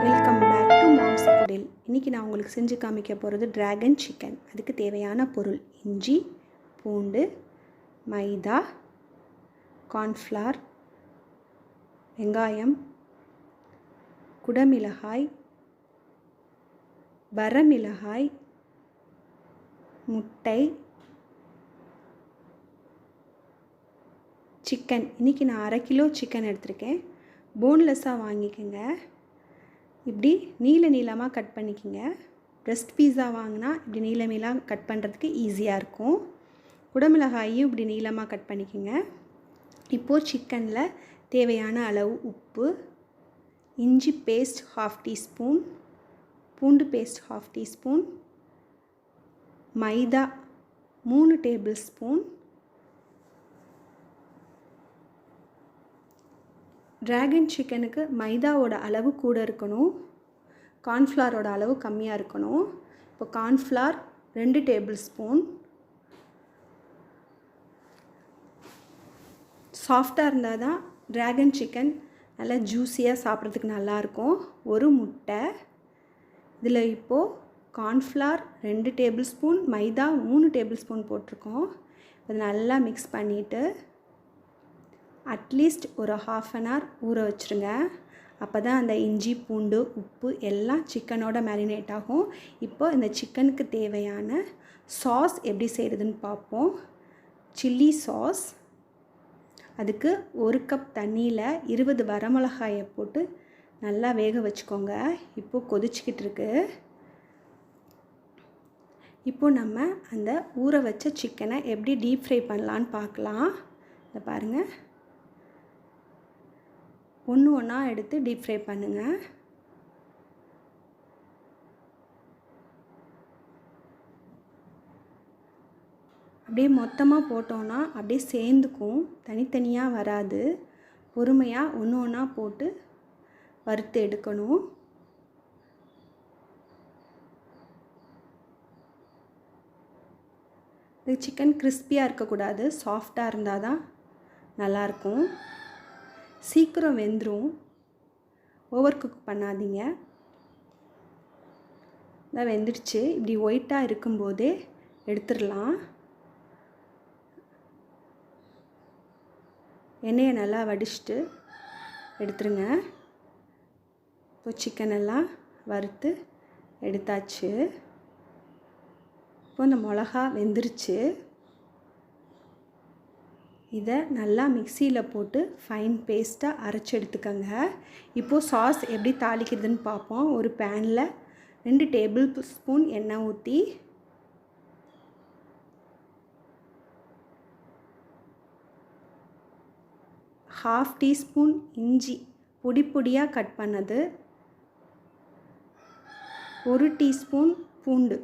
Welcome back to moms குடில். இன்றைக்கி நான் உங்களுக்கு செஞ்சு காமிக்க போகிறது டிராகன் சிக்கன். அதுக்கு தேவையான பொருள் இஞ்சி, பூண்டு, மைதா, கார்ன்ஃப்ளவர், வெங்காயம், குடமிளகாய், வரமிளகாய், முட்டை, சிக்கன். இன்றைக்கி நான் 1/2 கிலோ சிக்கன் எடுத்திருக்கேன். போன்லெஸ்ஸாக வாங்கிக்கோங்க. இப்படி நீளமாக கட் பண்ணிக்கோங்க. பிரஸ்ட் பீஸா வாங்கினா இப்படி நீளமாக கட் பண்ணுறதுக்கு ஈஸியாக இருக்கும். குடமிளகாயும் இப்படி நீளமாக கட் பண்ணிக்கோங்க. இப்போது சிக்கனில் தேவையான அளவு உப்பு, இஞ்சி பேஸ்ட் 1/2 டீஸ்பூன், பூண்டு பேஸ்ட் 1/2 டீஸ்பூன், மைதா 3 டேபிள் ஸ்பூன், டிராகன் சிக்கனுக்கு மைதாவோட அளவு கூட இருக்கணும், கார்ன்ஃப்ளவரோட அளவு கம்மியாக இருக்கணும். இப்போ கார்ன்ஃப்ளவர் 2 டேபிள் ஸ்பூன். சாஃப்டாக இருந்தால் தான் டிராகன் சிக்கன் நல்லா ஜூஸியாக சாப்பிட்றதுக்கு நல்லாயிருக்கும். ஒரு முட்டை. இதில் இப்போது கார்ன்ஃப்ளவர் 2 டேபிள் ஸ்பூன், மைதா 3 டேபிள் ஸ்பூன் போட்டிருக்கோம். அதை நல்லா மிக்ஸ் பண்ணிவிட்டு அட்லீஸ்ட் ஒரு 1/2 அன் ஹவர் ஊற வச்சுருங்க. அப்போ தான் அந்த இஞ்சி, பூண்டு, உப்பு எல்லாம் சிக்கனோட மேரினேட் ஆகும். இப்போ இந்த சிக்கனுக்கு தேவையான சாஸ் எப்படி செய்கிறதுன்னு பார்ப்போம். Chilli sauce. அதுக்கு 1 கப் தண்ணியில் 20 வரமிளகாயை போட்டு நல்லா வேக வச்சுக்கோங்க. இப்போது கொதிச்சிக்கிட்டு இருக்கு. இப்போது நம்ம அந்த ஊற வச்ச சிக்கனை எப்படி டீப் ஃப்ரை பண்ணலான்னு பார்க்கலாம். இதை பாருங்கள், ஒன்று ஒன்றா எடுத்து டீப் ஃப்ரை பண்ணுங்கள். அப்படியே மொத்தமாக போட்டோன்னா அப்படியே சேர்ந்துக்கும், தனித்தனியாக வராது. பொறுமையாக ஒன்று ஒன்றா போட்டு வறுத்து எடுக்கணும். இது சிக்கன் கிறிஸ்பியாக இருக்கக்கூடாது, சாஃப்டாக இருந்தால் தான் நல்லாயிருக்கும். சீக்கிரம் வெந்துடும், ஓவர் குக் பண்ணாதீங்க. இதான் வெந்துடுச்சு. இப்படி ஒயிட்டாக இருக்கும்போதே எடுத்துடலாம். எண்ணெயை நல்லா வடிச்சிட்டு எடுத்துருங்க. இப்போ சிக்கன் எல்லாம் வறுத்து எடுத்தாச்சு. இப்போ இந்த மிளகா வெந்துருச்சு. இதை நல்லா மிக்சியில் போட்டு ஃபைன் பேஸ்ட்டாக அரைச்சி எடுத்துக்கோங்க. இப்போது சாஸ் எப்படி தாளிக்கிறதுன்னு பார்ப்போம். ஒரு பேனில் 2 டேபிள் ஸ்பூன் எண்ணெய் ஊற்றி ½ டீஸ்பூன் இஞ்சி பொடி பொடியாக கட் பண்ணது, 1 டீஸ்பூன் பூண்டு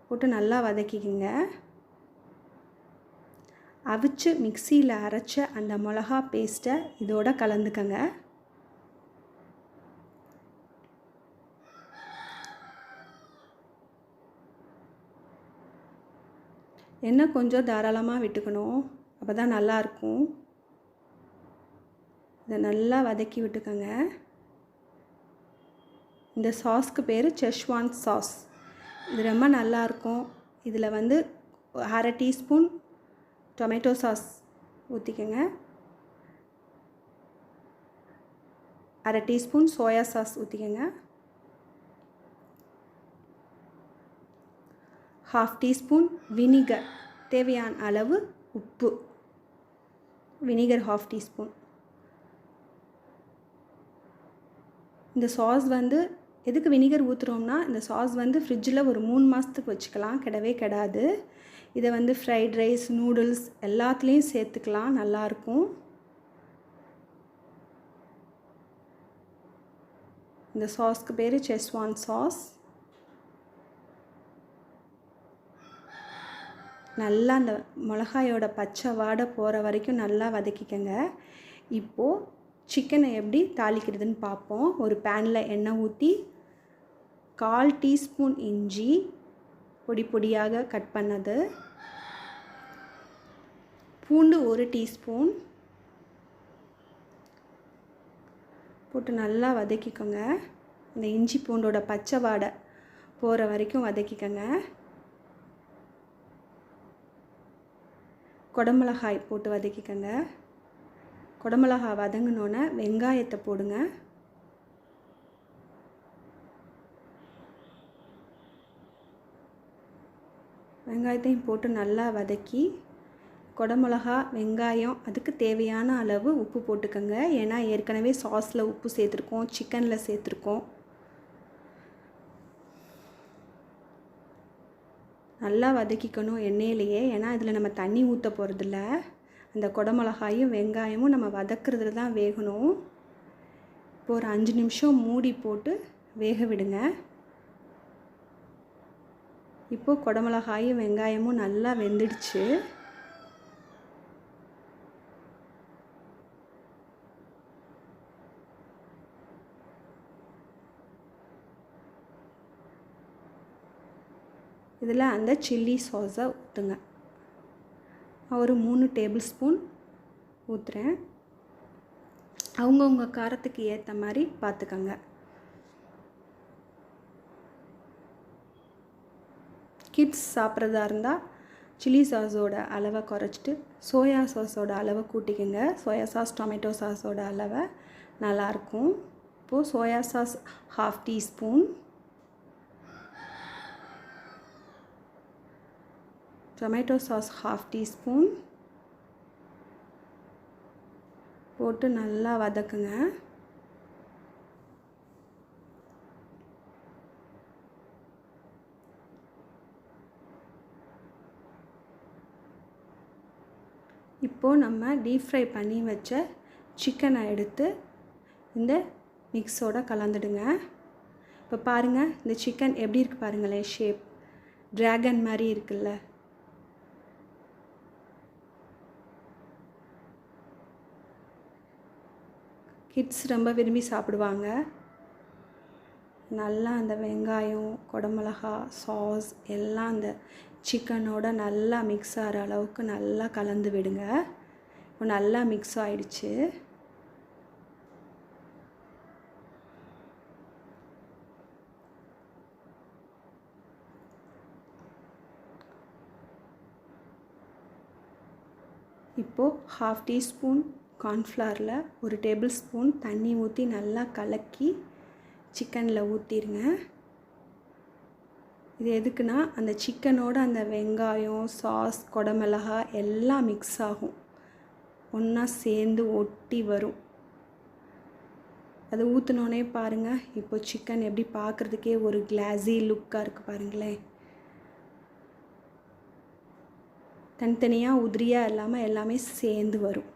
போட்டு நல்லா வதக்கிக்கோங்க. அவிச்சு மிக்சியில் அரைச்ச அந்த மிளகா பேஸ்ட்டை இதோட கலந்துக்கங்க. எண்ணெய் கொஞ்சம் தாராளமாக விட்டுக்கணும், அப்போ தான் நல்லாயிருக்கும். இதை நல்லா வதக்கி விட்டுக்கோங்க. இந்த சாஸ்க்கு பேர் schezwan சாஸ். இது ரொம்ப நல்லாயிருக்கும். இதில் 1/2 டீஸ்பூன் டொமேட்டோ சாஸ் ஊற்றிக்கோங்க. 1/2 டீஸ்பூன் சோயா சாஸ் ஊற்றிக்கோங்க. ½ டீஸ்பூன் வினிகர், தேவையான அளவு உப்பு, வினிகர் ½ டீஸ்பூன். இந்த சாஸ் எதுக்கு வினிகர் ஊற்றுறோம்னா, இந்த சாஸ் ஃப்ரிட்ஜில் ஒரு 3 மாதத்துக்கு வச்சுக்கலாம், கெடவே கெடாது. இதை ஃப்ரைட் ரைஸ், நூடுல்ஸ் எல்லாத்துலேயும் சேர்த்துக்கலாம், நல்லாயிருக்கும். இந்த சாஸ்க்கு பேர் schezwan சாஸ். நல்லா அந்த மிளகாயோட பச்சை வாடை போகிற வரைக்கும் நல்லா வதக்கிக்கங்க. இப்போது சிக்கனை எப்படி தாளிக்கிறதுன்னு பார்ப்போம். ஒரு பேனில் எண்ணெய் ஊற்றி 1/4 டீஸ்பூன் இஞ்சி பொடி பொடியாக கட் பண்ணது, பூண்டு 1 டீஸ்பூன், போட்டு நல்லா வதக்கிக்கோங்க. இந்த இஞ்சி பூண்டோட பச்சை வாடை போகிற வரைக்கும் வதக்கிக்கோங்க. குடமிளகாய் போட்டு வதக்கிக்கோங்க. குடமிளகாய் வதங்கினோன்னே வெங்காயத்தை போடுங்க. வெங்காயத்தையும் போட்டு நல்லா வதக்கி குடமிளகா வெங்காயம் அதுக்கு தேவையான அளவு உப்பு போட்டுக்கோங்க. ஏன்னா ஏற்கனவே சாஸில் உப்பு சேர்த்துருக்கோம், சிக்கனில் சேர்த்துருக்கோம். நல்லா வதக்கிக்கணும் எண்ணெயிலேயே. ஏன்னா இதில் நம்ம தண்ணி ஊற்ற போகிறதில்ல. அந்த குடமிளகாயும் வெங்காயமும் நம்ம வதக்குறதுல தான் வேகணும். இப்போ ஒரு 5 நிமிஷம் மூடி போட்டு வேக விடுங்க. இப்போது குடமிளகாயும் வெங்காயமும் நல்லா வெந்துடுச்சு. இதில் அந்த சில்லி சாஸை ஊற்றுங்க. ஒரு 3 டேபிள் ஸ்பூன் ஊற்றுறேன். அவங்கவுங்க காரத்துக்கு ஏற்ற மாதிரி பார்த்துக்கோங்க. கிட்ஸ் சாப்பிட்றதா இருந்தால் சில்லி சாஸோட அளவை குறைச்சிட்டு சோயா சாஸோட அளவை கூட்டிக்கோங்க. சோயா சாஸ் டொமேட்டோ சாஸோட அளவை நல்லாயிருக்கும். இப்போது soya sauce 1/2 teaspoon, tomato sauce 1/2 teaspoon போட்டு நல்லா வதக்குங்க. இப்போது நம்ம டீப் ஃப்ரை பண்ணி வச்ச சிக்கனை எடுத்து இந்த மிக்ஸோட கலந்துடுங்க. இப்போ பாருங்கள், இந்த சிக்கன் எப்படி இருக்குது பாருங்களேன். ஷேப் ட்ராகன் மாதிரி இருக்குல்ல. கிட்ஸ் ரொம்ப விரும்பி சாப்பிடுவாங்க. நல்லா அந்த வெங்காயம், குடமிளகா, சாஸ் எல்லாம் அந்த சிக்கனோட நல்லா மிக்ஸ் ஆகிற அளவுக்கு நல்லா கலந்து விடுங்க. இப்போ நல்லா மிக்ஸ் ஆகிடுச்சு. இப்போது 1/2 டீஸ்பூன் கார்ன்ஃப்ளவரில் 1 டேபிள் ஸ்பூன் தண்ணி ஊற்றி நல்லா கலக்கி சிக்கனில் ஊற்றிடுங்க. இது எதுக்குன்னா அந்த சிக்கனோட அந்த வெங்காயம், சாஸ், குடமிளகா எல்லாம் மிக்ஸ் ஆகும், ஒன்றா சேர்ந்து ஒட்டி வரும். அது ஊற்றினோன்னே பாருங்கள், இப்போ சிக்கன் எப்படி பார்க்குறதுக்கே ஒரு கிளாஸி லுக்காக இருக்குது பாருங்களேன். தனித்தனியாக உதிரியாக இல்லாமல் எல்லாமே சேர்ந்து வரும்.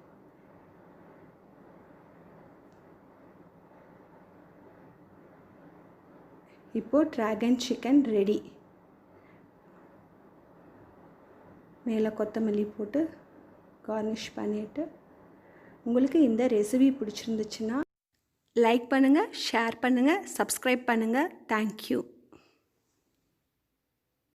இப்போது ட்ராகன் சிக்கன் ரெடி. மேலே கொத்தமல்லி போட்டு கார்னிஷ் பண்ணிவிட்டு, உங்களுக்கு இந்த ரெசிபி பிடிச்சிருந்துச்சுன்னா லைக் பண்ணுங்கள், ஷேர் பண்ணுங்கள், சப்ஸ்கிரைப் பண்ணுங்கள். தேங்க்யூ.